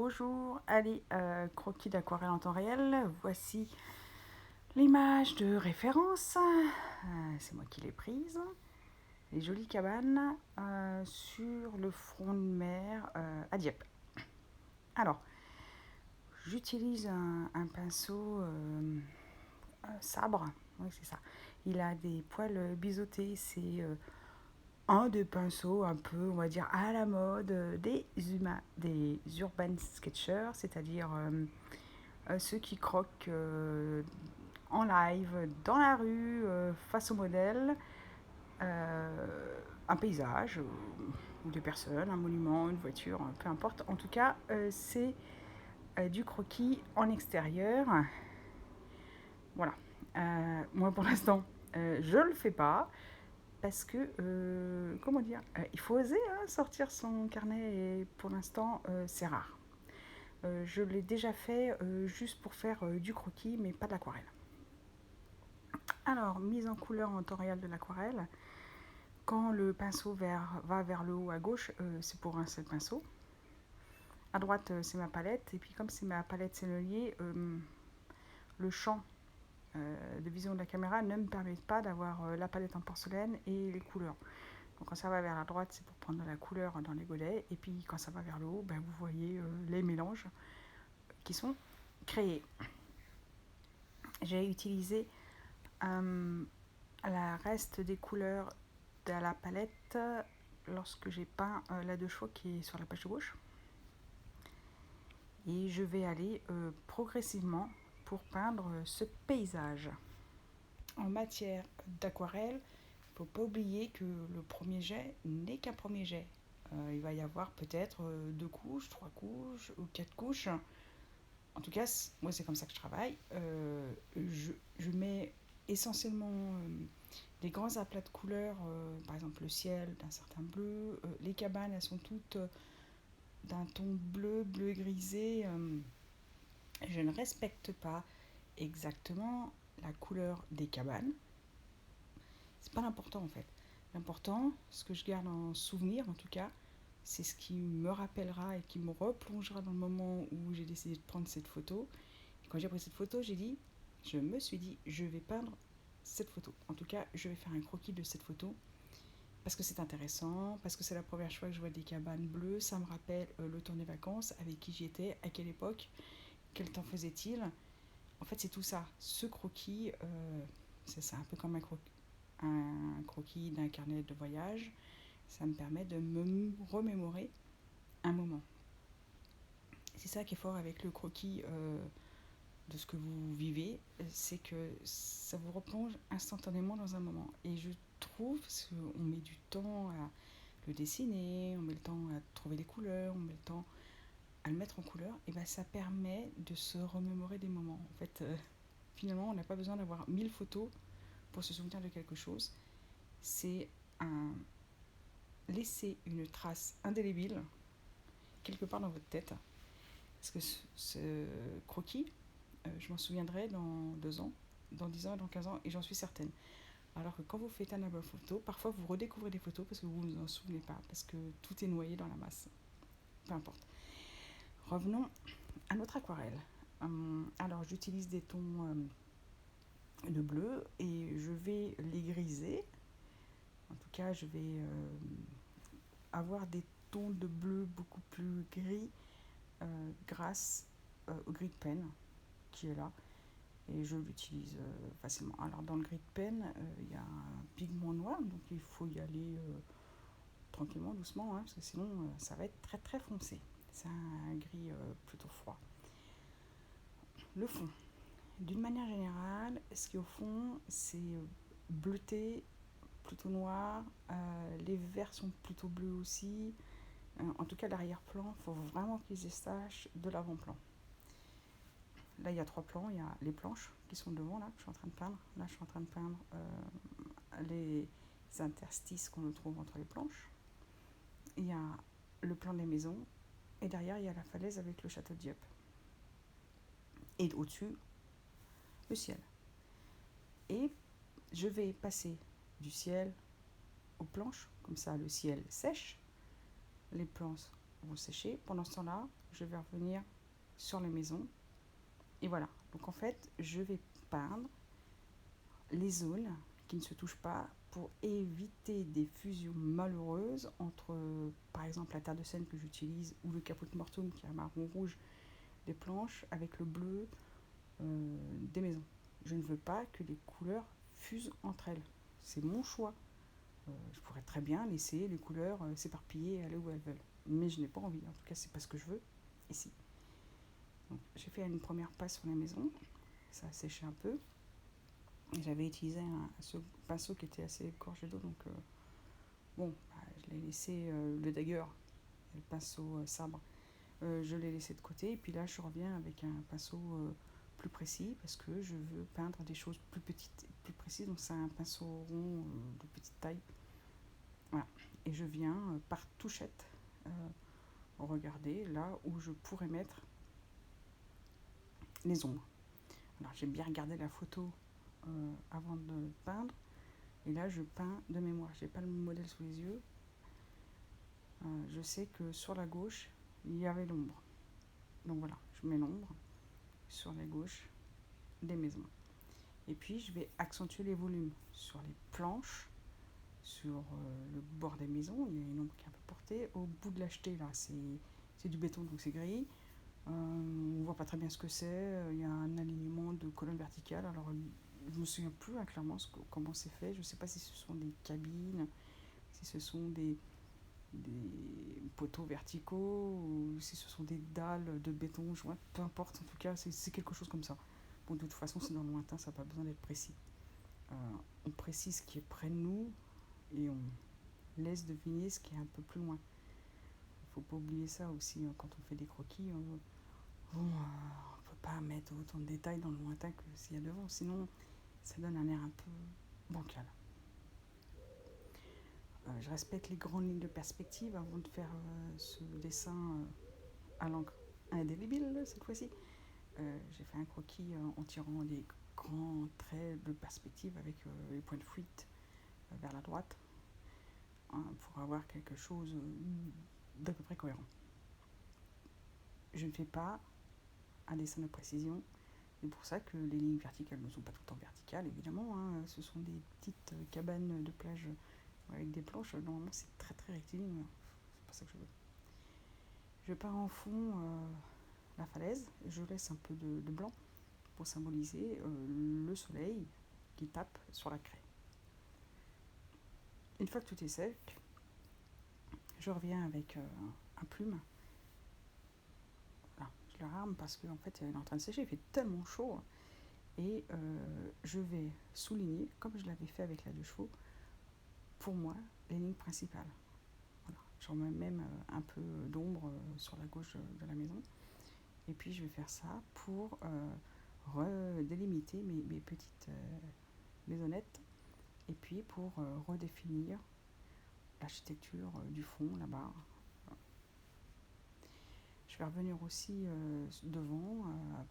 Bonjour, allez, croquis d'aquarelle en temps réel. Voici l'image de référence. C'est moi qui l'ai prise. Les jolies cabanes sur le front de mer à Dieppe. Alors, j'utilise un pinceau sabre. Oui, c'est ça. Il a des poils biseautés. C'est un des pinceaux un peu, on va dire, à la mode des urban sketchers, c'est-à-dire ceux qui croquent en live, dans la rue, face au modèle, un paysage, ou des personnes, un monument, une voiture, peu importe. En tout cas, c'est du croquis en extérieur. Voilà. Moi, pour l'instant, je ne le fais pas parce que, comment dire, il faut oser sortir son carnet et pour l'instant, c'est rare. Je l'ai déjà fait juste pour faire du croquis, mais pas de l'aquarelle. Alors, mise en couleur en temps réel de l'aquarelle. Quand le pinceau va vers le haut à gauche, c'est pour un seul pinceau. À droite, c'est ma palette. Et puis, comme c'est ma palette sennelier, le champ de vision de la caméra ne me permet pas d'avoir la palette en porcelaine et les couleurs. Donc, quand ça va vers la droite, c'est pour prendre de la couleur dans les godets. Et puis, quand ça va vers le haut, ben, vous voyez les mélanges qui sont créés. J'ai utilisé la reste des couleurs de la palette lorsque j'ai peint la deux chevaux qui est sur la page de gauche. Et je vais aller progressivement pour peindre ce paysage. En matière d'aquarelle, il ne faut pas oublier que le premier jet n'est qu'un premier jet. Il va y avoir peut-être 2 couches, 3 couches ou 4 couches. En tout cas, moi c'est comme ça que je travaille. Je mets essentiellement des grands aplats de couleurs, par exemple le ciel d'un certain bleu. Les cabanes, elles sont toutes d'un ton bleu, bleu grisé. Je ne respecte pas exactement la couleur des cabanes. C'est pas l'important en fait. L'important, ce que je garde en souvenir en tout cas, c'est ce qui me rappellera et qui me replongera dans le moment où j'ai décidé de prendre cette photo. Et quand j'ai pris cette photo, je me suis dit, je vais peindre cette photo. En tout cas, je vais faire un croquis de cette photo parce que c'est intéressant, parce que c'est la première fois que je vois des cabanes bleues. Ça me rappelle le temps des vacances, avec qui j'y étais, à quelle époque, quel temps faisait-il. En fait, c'est tout ça. Ce croquis, c'est un peu comme un croquis d'un carnet de voyage. Ça me permet de me remémorer un moment. C'est ça qui est fort avec le croquis de ce que vous vivez, c'est que ça vous replonge instantanément dans un moment. Et je trouve, parce qu'on met du temps à le dessiner, on met le temps à trouver les couleurs, on met le temps à le mettre en couleur, et ben ça permet de se remémorer des moments. En fait, finalement, on n'a pas besoin d'avoir 1000 photos pour se souvenir de quelque chose. C'est laisser une trace indélébile quelque part dans votre tête. Parce que ce croquis, je m'en souviendrai dans 2 ans, dans 10 ans et dans 15 ans, et j'en suis certaine. Alors que quand vous faites un album photo, parfois vous redécouvrez des photos parce que vous ne vous en souvenez pas, parce que tout est noyé dans la masse. Peu importe. Revenons à notre aquarelle. Alors j'utilise des tons de bleu et je vais les griser. En tout cas, je vais avoir des tons de bleu beaucoup plus gris grâce au gris de pen qui est là. Et je l'utilise facilement. Alors dans le gris de pen, il y a un pigment noir, donc il faut y aller tranquillement, doucement, parce que sinon ça va être très très foncé. C'est un gris plutôt froid. Le fond. D'une manière générale, ce qui est au fond, c'est bleuté, plutôt noir. Les verts sont plutôt bleus aussi. En tout cas, l'arrière-plan, il faut vraiment qu'ils se sachent de l'avant-plan. Là, il y a 3 plans. Il y a les planches qui sont devant, là, que je suis en train de peindre. Là, je suis en train de peindre les interstices qu'on trouve entre les planches. Il y a le plan des maisons. Et derrière, il y a la falaise avec le château de Dieppe. Et au-dessus, le ciel. Et je vais passer du ciel aux planches. Comme ça, le ciel sèche. Les planches vont sécher. Pendant ce temps-là, je vais revenir sur les maisons. Et voilà. Donc en fait, je vais peindre les zones qui ne se touchent pas pour éviter des fusions malheureuses entre, par exemple, la terre de Seine que j'utilise ou le caput mortuum qui est un marron rouge des planches avec le bleu des maisons. Je ne veux pas que les couleurs fusent entre elles. C'est mon choix. Je pourrais très bien laisser les couleurs s'éparpiller et aller où elles veulent. Mais je n'ai pas envie. En tout cas, c'est pas ce que je veux ici. Donc, j'ai fait une première passe sur la maison. Ça a séché un peu. Et j'avais utilisé ce pinceau qui était assez gorgé d'eau. Donc, je l'ai laissé, le dagger, le pinceau sabre. Je l'ai laissé de côté. Et puis là, je reviens avec un pinceau plus précis parce que je veux peindre des choses plus petites, plus précises. Donc, c'est un pinceau rond de petite taille. Voilà. Et je viens par touchette regarder là où je pourrais mettre les ombres. Alors j'ai bien regardé la photo avant de peindre. Et là je peins de mémoire. Je n'ai pas le modèle sous les yeux. Je sais que sur la gauche, il y avait l'ombre. Donc voilà, je mets l'ombre sur la gauche des maisons. Et puis je vais accentuer les volumes sur les planches, sur le bord des maisons. Il y a une ombre qui est un peu portée. Au bout de l'acheté, là, c'est du béton, donc c'est gris. On ne voit pas très bien ce que c'est. Il y a un alignement de colonnes verticales. Alors, je ne me souviens plus clairement comment c'est fait. Je ne sais pas si ce sont des cabines, si ce sont des poteaux verticaux, ou si ce sont des dalles de béton. Peu importe, en tout cas, c'est quelque chose comme ça. Bon, de toute façon, c'est dans le lointain, ça n'a pas besoin d'être précis. On précise ce qui est près de nous et on laisse deviner ce qui est un peu plus loin. Il ne faut pas oublier ça aussi quand on fait des croquis. On ne peut pas mettre autant de détails dans le lointain que s'il y a devant, sinon ça donne un air un peu bancal. Je respecte les grandes lignes de perspective avant de faire ce dessin à l'encre indélébile cette fois-ci. J'ai fait un croquis en tirant des grands traits de perspective avec les points de fuite vers la droite pour avoir quelque chose d'à peu près cohérent. Je ne fais pas un dessin de précision. C'est pour ça que les lignes verticales ne sont pas tout le temps verticales, évidemment. Ce sont des petites cabanes de plage avec des planches. Normalement, c'est très très rectiligne. C'est pas ça que je veux. Je pars en fond la falaise. Je laisse un peu de blanc pour symboliser le soleil qui tape sur la craie. Une fois que tout est sec, je reviens avec un plume. Voilà, je le rame parce qu'en fait, il est en train de sécher. Il fait tellement chaud. Et je vais souligner, comme je l'avais fait avec la 2 chevaux, pour moi, les lignes principales. Voilà. J'en mets même un peu d'ombre sur la gauche de la maison. Et puis je vais faire ça pour redélimiter mes petites maisonnettes. Et puis pour redéfinir l'architecture du fond là-bas. Je vais revenir aussi devant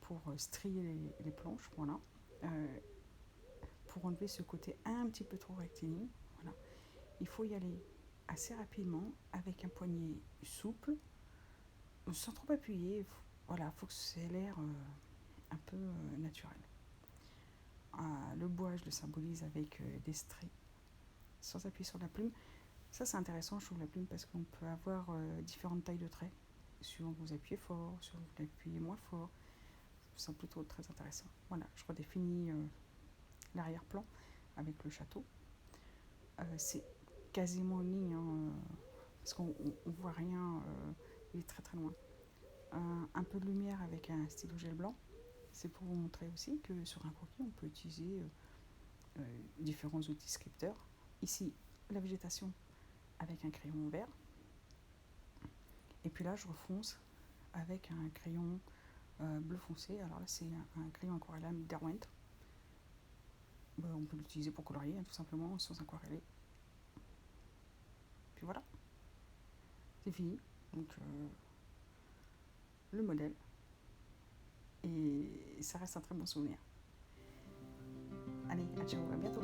pour strier les planches. Voilà. Pour enlever ce côté un petit peu trop rectiligne. Voilà. Il faut y aller assez rapidement avec un poignet souple, sans trop appuyer. Voilà, il faut que ça ait l'air un peu naturel. Le bois, je le symbolise avec des traits, sans appuyer sur la plume. Ça, c'est intéressant, je trouve, la plume, parce qu'on peut avoir différentes tailles de traits. Suivant que vous appuyez fort, suivant que vous appuyez moins fort. C'est plutôt très intéressant. Voilà, je redéfinis l'arrière-plan avec le château. C'est quasiment en ligne, parce qu'on ne voit rien, il est très très loin. Un peu de lumière avec un stylo gel blanc, c'est pour vous montrer aussi que sur un croquis, on peut utiliser différents outils scripteurs. Ici, la végétation avec un crayon vert. Et puis là, je refonce avec un crayon bleu foncé. Alors là, c'est un crayon aquarellable Derwent. On peut l'utiliser pour colorier, tout simplement, sans aquareller. Puis voilà, c'est fini. Donc, le modèle. Et ça reste un très bon souvenir. Allez, à ciao, à bientôt.